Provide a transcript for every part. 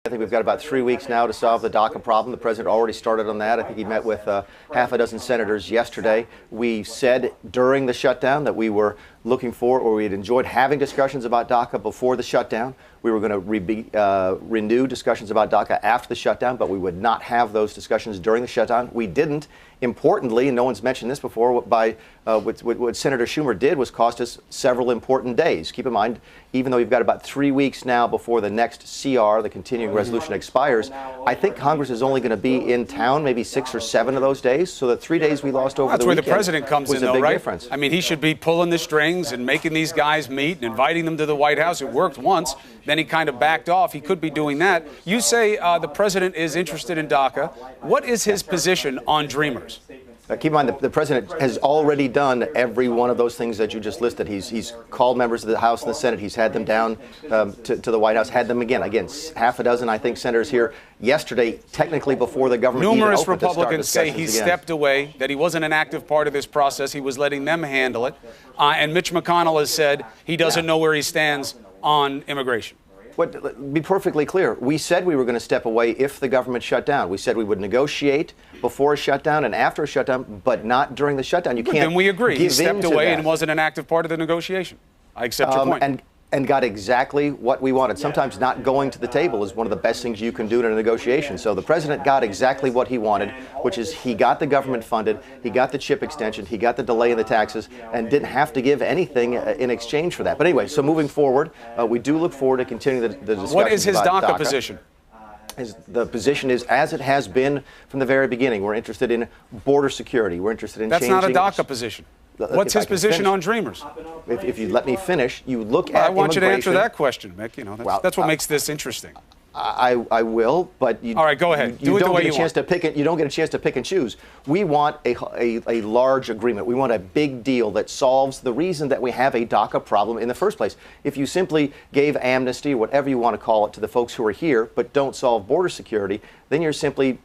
I think we've got about 3 weeks now to solve the DACA problem. The president already started on that. I think he met with half a dozen senators yesterday. We said during the shutdown that we were looking for, or we had enjoyed having discussions about DACA before the shutdown. We were going to renew discussions about DACA after the shutdown, but we would not have those discussions during the shutdown. We didn't. Importantly, and no one's mentioned this before, what Senator Schumer did was cost us several important days. Keep in mind, even though we've got about 3 weeks now before the next CR, the continuing resolution, expires, I think Congress is only going to be in town maybe 6 or 7 of those days. So the 3 days we lost over the weekend was a big difference. That's where the president comes in, though, right? Difference. I mean, he should be pulling the strings and making these guys meet and inviting them to the White House. It worked once. Then he kind of backed off. He could be doing that. You say the president is interested in DACA. What is his position on Dreamers? Keep in mind, the president has already done every one of those things that you just listed. He's called members of the House and the Senate. He's had them down to the White House, had them again, half a dozen, I think, senators here yesterday, technically before the government Numerous even opened to start Republicans say he again. stepped away, that he wasn't an active part of this process. He was letting them handle it. And Mitch McConnell has said he doesn't know where he stands on immigration. Be perfectly clear. We said we were going to step away if the government shut down. We said we would negotiate before a shutdown and after a shutdown, but not during the shutdown. You can't. Then we agree. He stepped away that. And wasn't an active part of the negotiation. I accept your point. And got exactly what we wanted. Sometimes not going to the table is one of the best things you can do in a negotiation. So the president got exactly what he wanted, which is he got the government funded, he got the chip extension, he got the delay in the taxes, and didn't have to give anything in exchange for that. But anyway, so moving forward, we do look forward to continuing the discussion. What is his DACA position? The position is, as it has been from the very beginning, we're interested in border security. We're interested in changing. That's not a DACA position. What's his position on Dreamers? If you let me finish, you look at I want you to answer immigration. that question, Mick. You know, that's what makes this interesting. I will, but you. All right, go ahead. You do it don't the way get a you chance want. to pick it. You don't get a chance to pick and choose. We want a large agreement. We want a big deal that solves the reason that we have a DACA problem in the first place. If you simply gave amnesty, or whatever you want to call it, to the folks who are here, but don't solve border security, then you're simply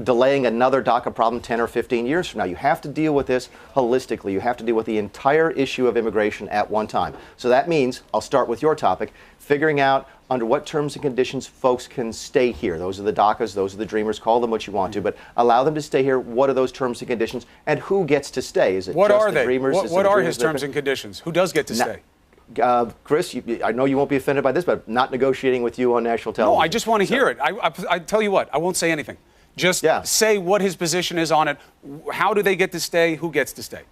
delaying another DACA problem 10 or 15 years from now. You have to deal with this holistically. You have to deal with the entire issue of immigration at one time. So that means, I'll start with your topic, figuring out under what terms and conditions folks can stay here. Those are the DACAs, those are the Dreamers, call them what you want to, but allow them to stay here. What are those terms and conditions, and who gets to stay? Is it what just are the they? Dreamers? What are his terms and conditions? Who does get to stay? Chris, I know you won't be offended by this, but not negotiating with you on national television. No, I just want to hear it. I tell you what, I won't say anything. Just say what his position is on it. How do they get to stay? Who gets to stay?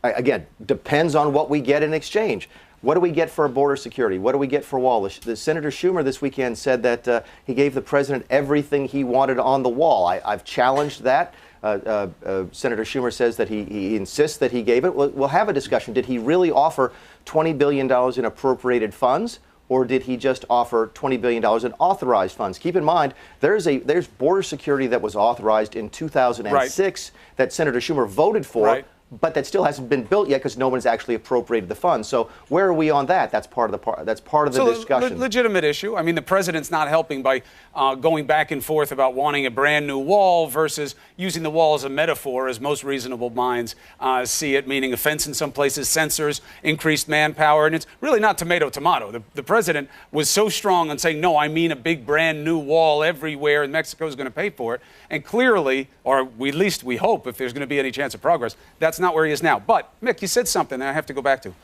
Again, depends on what we get in exchange. What do we get for border security? What do we get for wall? The Senator Schumer this weekend said that he gave the president everything he wanted on the wall. I've challenged that. Senator Schumer says that he insists that he gave it. We'll have a discussion. Did he really offer $20 billion in appropriated funds? Or did he just offer $20 billion in authorized funds? Keep in mind, there's border security that was authorized in 2006 that Senator Schumer voted for, but that still hasn't been built yet because no one's actually appropriated the funds. So where are we on that? That's part of the discussion. Legitimate issue. I mean, the president's not helping by going back and forth about wanting a brand new wall versus using the wall as a metaphor, as most reasonable minds see it, meaning a fence in some places, sensors, increased manpower, and it's really not tomato. The president was so strong on saying, no, I mean a big brand new wall everywhere, and Mexico is going to pay for it. And clearly, or at least we hope, if there's going to be any chance of progress, that's not where he is now. But, Mick, you said something that I have to go back to.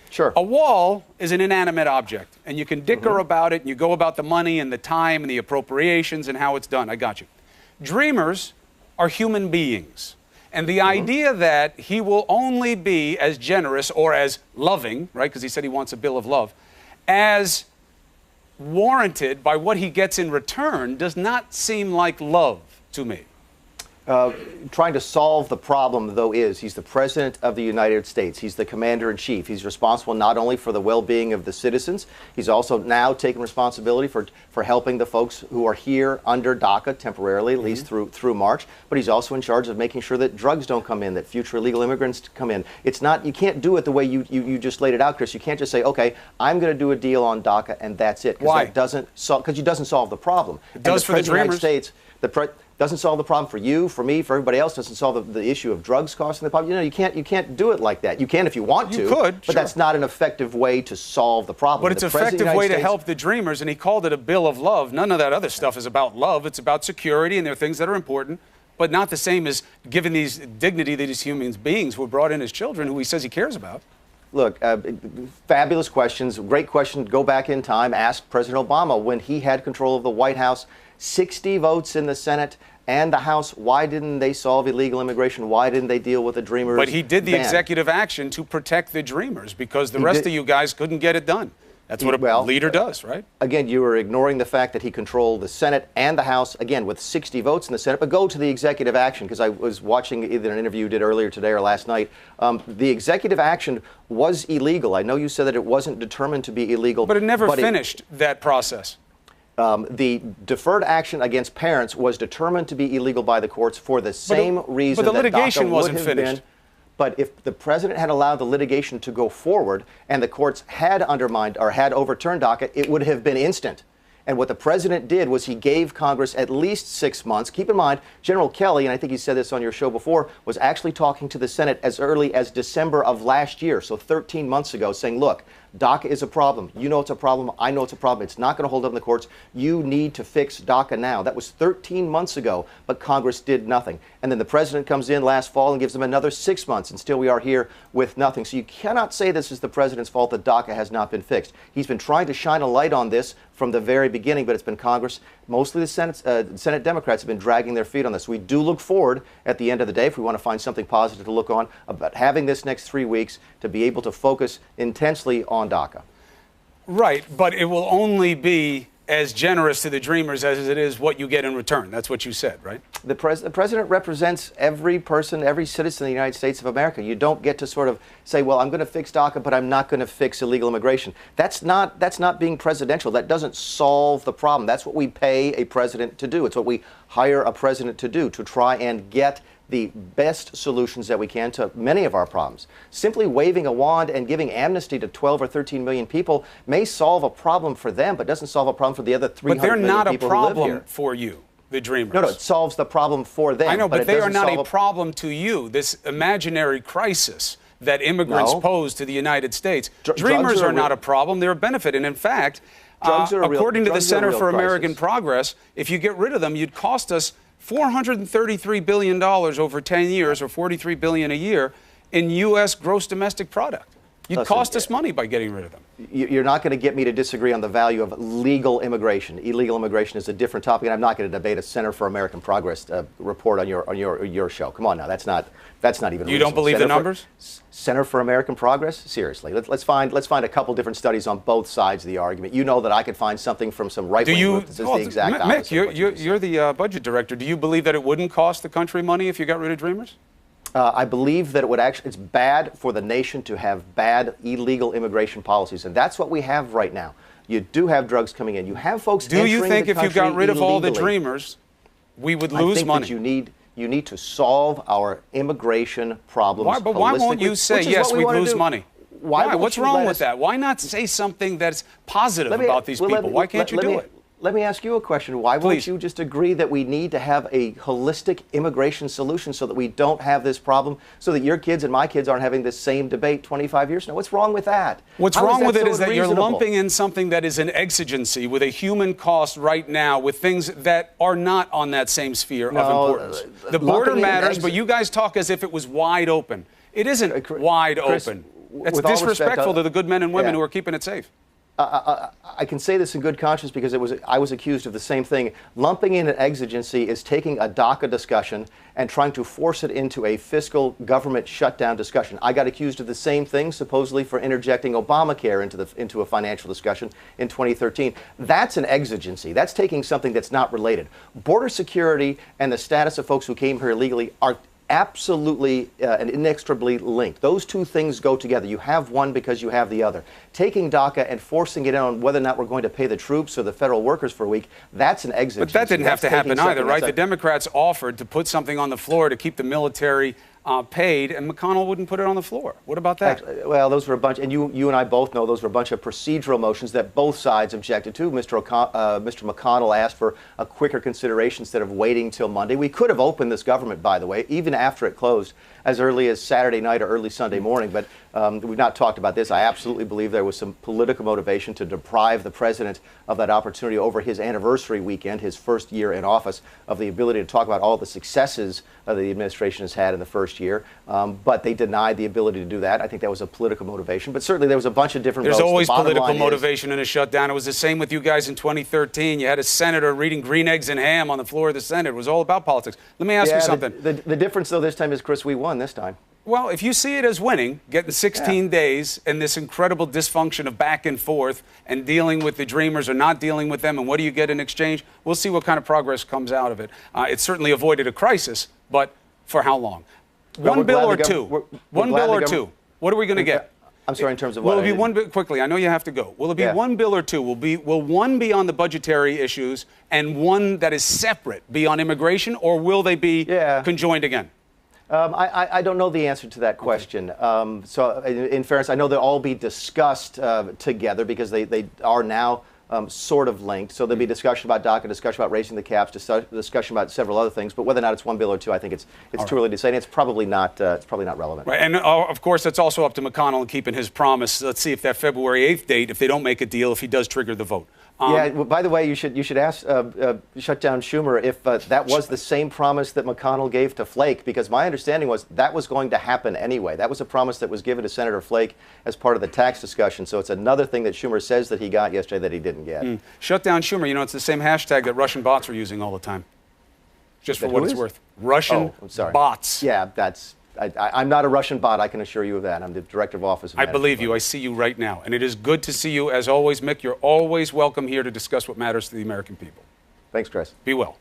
Sure. A wall is an inanimate object, and you can dicker about it, and you go about the money and the time and the appropriations and how it's done. I got you. Dreamers are human beings. And the idea that he will only be as generous or as loving, right, because he said he wants a bill of love, as warranted by what he gets in return does not seem like love to me. Trying to solve the problem, though, he's the President of the United States. He's the Commander-in-Chief. He's responsible not only for the well-being of the citizens, he's also now taken responsibility for helping the folks who are here under DACA temporarily, at least through March, but he's also in charge of making sure that drugs don't come in, that future illegal immigrants come in. It's not, you can't do it the way you just laid it out, Chris. You can't just say, okay, I'm going to do a deal on DACA and that's it. Why? Because it doesn't solve the problem. It does for the Dreamers. Doesn't solve the problem for you, for me, for everybody else. Doesn't solve the issue of drugs costing the problem. You know, you can't do it like that. You can if you want to. You could, but that's not an effective way to solve the problem. But it's an effective way to help the dreamers, and he called it a bill of love. None of that other stuff is about love. It's about security, and there are things that are important, but not the same as giving these dignity to these human beings who were brought in as children, who he says he cares about. Look, fabulous questions. Great question. Go back in time. Ask President Obama when he had control of the White House. 60 votes in the Senate and the House. Why didn't they solve illegal immigration? Why didn't they deal with the Dreamers? But he did the ban? executive action to protect the Dreamers because the rest of you guys couldn't get it done. That's what a leader does, right? Again, you were ignoring the fact that he controlled the Senate and the House, again, with 60 votes in the Senate. But go to the executive action, because I was watching either an interview you did earlier today or last night. The executive action was illegal. I know you said that it wasn't determined to be illegal. But it never finished that process. The deferred action against parents was determined to be illegal by the courts for the same reason but the that litigation DACA wasn't would have finished. been. But if the president had allowed the litigation to go forward and the courts had undermined or had overturned DACA, it would have been instant. And what the president did was he gave Congress at least 6 months. Keep in mind, General Kelly, and I think he said this on your show before, was actually talking to the Senate as early as December of last year, so 13 months ago, saying, look, DACA is a problem. You know it's a problem. I know it's a problem. It's not going to hold up in the courts. You need to fix DACA now. That was 13 months ago, but Congress did nothing. And then the president comes in last fall and gives them another 6 months, and still we are here with nothing. So you cannot say this is the president's fault that DACA has not been fixed. He's been trying to shine a light on this from the very beginning, but it's been Congress, mostly the Senate Democrats, have been dragging their feet on this. We do look forward at the end of the day, if we want to find something positive to look on, about having this next 3 weeks to be able to focus intensely on DACA. Right, but it will only be as generous to the Dreamers as it is what you get in return. That's what you said, right? The president represents every person, every citizen in the United States of America. You don't get to sort of say, well, I'm going to fix DACA, but I'm not going to fix illegal immigration. That's not being presidential. That doesn't solve the problem. That's what we pay a president to do. It's what we hire a president to do, to try and get the best solutions that we can to many of our problems. Simply waving a wand and giving amnesty to 12 or 13 million people may solve a problem for them, but doesn't solve a problem for the other 300 million people who live here. But they're not a problem for you, the Dreamers. No, it solves the problem for them. I know, but they are not a problem to you. This imaginary crisis that immigrants pose to the United States. Dreamers are not a problem. They're a benefit. And in fact, according to the Center for American Progress, if you get rid of them, you'd cost us $433 billion over 10 years, or $43 billion a year, in U.S. gross domestic product. You'd cost us money by getting rid of them. You're not going to get me to disagree on the value of legal immigration. Illegal immigration is a different topic, and I'm not going to debate a Center for American Progress report on your show. Come on now, that's not even. You don't believe the numbers? Center for American Progress? Seriously, let's find a couple different studies on both sides of the argument. You know that I could find something from some right-wing group that says the exact opposite. Mick, you're the budget director. Do you believe that it wouldn't cost the country money if you got rid of Dreamers? I believe that it's bad for the nation to have bad illegal immigration policies, and that's what we have right now. You do have drugs coming in. You have folks entering the country illegally. Do you think if you got rid of all the Dreamers, we would lose money? I think that you need to solve our immigration problems. But why won't you say, yes, we'd lose money? Why? What's wrong with that? Why not say something that's positive about these people? Why can't you do it? Let me ask you a question. Why won't you just agree that we need to have a holistic immigration solution so that we don't have this problem, so that your kids and my kids aren't having this same debate 25 years from now? What's wrong with that? What's wrong with it is that you're lumping in something that is an exigency with a human cost right now with things that are not on that same sphere of importance. The border matters, but you guys talk as if it was wide open. It isn't wide open. It's disrespectful to the good men and women who are keeping it safe. I can say this in good conscience because I was accused of the same thing. Lumping in an exigency is taking a DACA discussion and trying to force it into a fiscal government shutdown discussion. I got accused of the same thing, supposedly for interjecting Obamacare into a financial discussion in 2013. That's an exigency. That's taking something that's not related. Border security and the status of folks who came here illegally are absolutely and inextricably linked. Those two things go together. You have one because you have the other. Taking DACA and forcing it on whether or not we're going to pay the troops or the federal workers for a week, that's an exigency. But that didn't have to happen either, right? The Democrats offered to put something on the floor to keep the military paid, and McConnell wouldn't put it on the floor. What about that? Actually, well, those were a bunch, and you and I both know those were a bunch of procedural motions that both sides objected to. Mr. McConnell asked for a quicker consideration instead of waiting till Monday. We could have opened this government, by the way, even after it closed, as early as Saturday night or early Sunday morning. But we've not talked about this. I absolutely believe there was some political motivation to deprive the president of that opportunity over his anniversary weekend, his first year in office, of the ability to talk about all the successes the administration has had in the first year. But they denied the ability to do that. I think that was a political motivation. But certainly there was a bunch of different votes. There's always political motivation in a shutdown. It was the same with you guys in 2013. You had a senator reading Green Eggs and Ham on the floor of the Senate. It was all about politics. Let me ask you something. The difference, though, this time is, Chris, we won this time. Well, if you see it as winning, getting 16 days and this incredible dysfunction of back and forth and dealing with the Dreamers or not dealing with them, and what do you get in exchange? We'll see what kind of progress comes out of it. It certainly avoided a crisis, but for how long? One bill or two? One bill or two? What are we going to get? I'm sorry, in terms of what? Will it be one bill? Quickly, I know you have to go. Will it be one bill or two? Will one be on the budgetary issues and one that is separate be on immigration, or will they be conjoined again? I don't know the answer to that question. So in fairness, I know they'll all be discussed together because they are now sort of linked. So there'll be discussion about DACA, discussion about raising the caps, discussion about several other things. But whether or not it's one bill or two, I think it's too early to say. And it's probably not relevant. Right. And of course, that's also up to McConnell and keeping his promise. Let's see if that February 8th date, if they don't make a deal, if he does trigger the vote. Well, by the way, you should ask Shutdown Schumer if that was the same promise that McConnell gave to Flake, because my understanding was that was going to happen anyway. That was a promise that was given to Senator Flake as part of the tax discussion. So it's another thing that Schumer says that he got yesterday that he didn't get. Shutdown Schumer, you know, it's the same hashtag that Russian bots are using all the time. Just for what it's worth. Russian bots. Yeah, I'm not a Russian bot, I can assure you of that. I'm the Director of Office of I believe you. I see you right now. And it is good to see you, as always, Mick. You're always welcome here to discuss what matters to the American people. Thanks, Chris. Be well.